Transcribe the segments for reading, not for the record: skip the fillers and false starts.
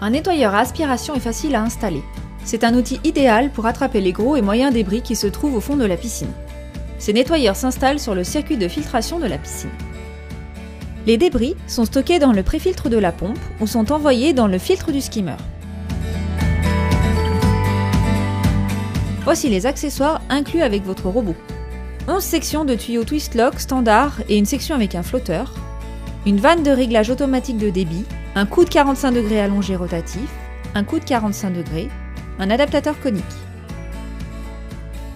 Un nettoyeur à aspiration est facile à installer. C'est un outil idéal pour attraper les gros et moyens débris qui se trouvent au fond de la piscine. Ces nettoyeurs s'installent sur le circuit de filtration de la piscine. Les débris sont stockés dans le préfiltre de la pompe ou sont envoyés dans le filtre du skimmer. Voici les accessoires inclus avec votre robot. 11 sections de tuyaux twist lock standard et une section avec un flotteur, une vanne de réglage automatique de débit, un coude 45 degrés allongé rotatif, un coude 45 degrés, un adaptateur conique.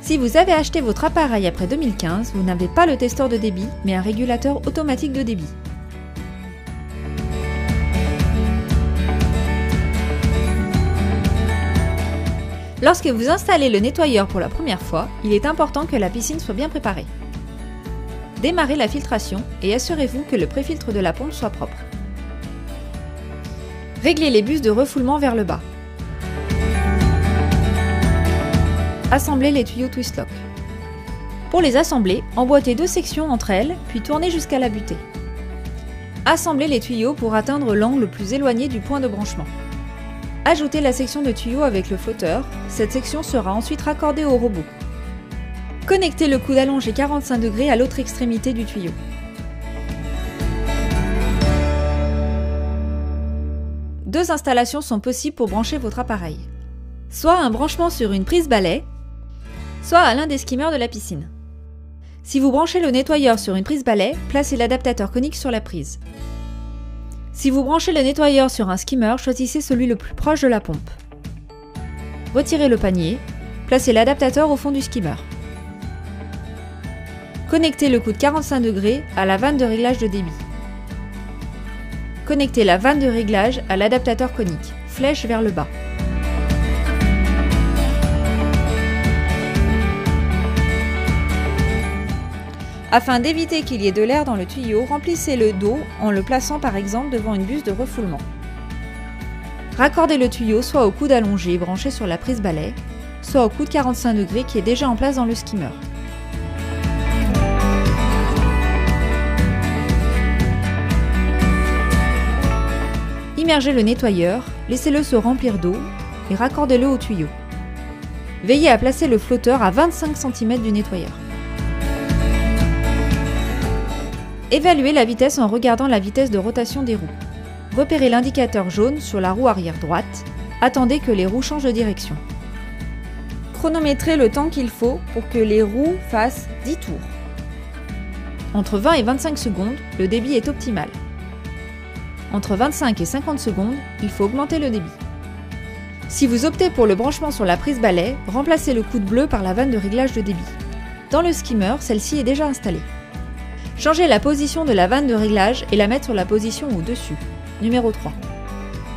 Si vous avez acheté votre appareil après 2015, vous n'avez pas le testeur de débit, mais un régulateur automatique de débit. Lorsque vous installez le nettoyeur pour la première fois, il est important que la piscine soit bien préparée. Démarrez la filtration et assurez-vous que le préfiltre de la pompe soit propre. Réglez les buses de refoulement vers le bas. Assemblez les tuyaux twist lock. Pour les assembler, emboîtez 2 sections entre elles, puis tournez jusqu'à la butée. Assemblez les tuyaux pour atteindre l'angle le plus éloigné du point de branchement. Ajoutez la section de tuyau avec le flotteur, cette section sera ensuite raccordée au robot. Connectez le coude allongé 45 degrés à l'autre extrémité du tuyau. Deux installations sont possibles pour brancher votre appareil. Soit un branchement sur une prise balai, soit à l'un des skimmers de la piscine. Si vous branchez le nettoyeur sur une prise balai, placez l'adaptateur conique sur la prise. Si vous branchez le nettoyeur sur un skimmer, choisissez celui le plus proche de la pompe. Retirez le panier, placez l'adaptateur au fond du skimmer. Connectez le coude 45 degrés à la vanne de réglage de débit. Connectez la vanne de réglage à l'adaptateur conique, flèche vers le bas. Afin d'éviter qu'il y ait de l'air dans le tuyau, remplissez le dos en le plaçant par exemple devant une buse de refoulement. Raccordez le tuyau soit au coude allongé branché sur la prise balai, soit au coude 45 degrés qui est déjà en place dans le skimmer. Immergez le nettoyeur, laissez-le se remplir d'eau et raccordez-le au tuyau. Veillez à placer le flotteur à 25 cm du nettoyeur. Évaluez la vitesse en regardant la vitesse de rotation des roues. Repérez l'indicateur jaune sur la roue arrière droite. Attendez que les roues changent de direction. Chronométrez le temps qu'il faut pour que les roues fassent 10 tours. Entre 20 et 25 secondes, le débit est optimal. Entre 25 et 50 secondes, il faut augmenter le débit. Si vous optez pour le branchement sur la prise balai, remplacez le coude bleu par la vanne de réglage de débit. Dans le skimmer, celle-ci est déjà installée. Changez la position de la vanne de réglage et la mettre sur la position au-dessus, numéro 3.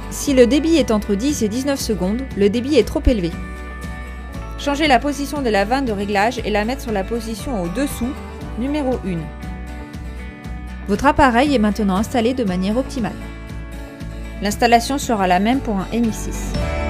Si le débit est entre 10 et 19 secondes, le débit est trop élevé. Changez la position de la vanne de réglage et la mettre sur la position au-dessous, numéro 1. Votre appareil est maintenant installé de manière optimale. L'installation sera la même pour un MX6.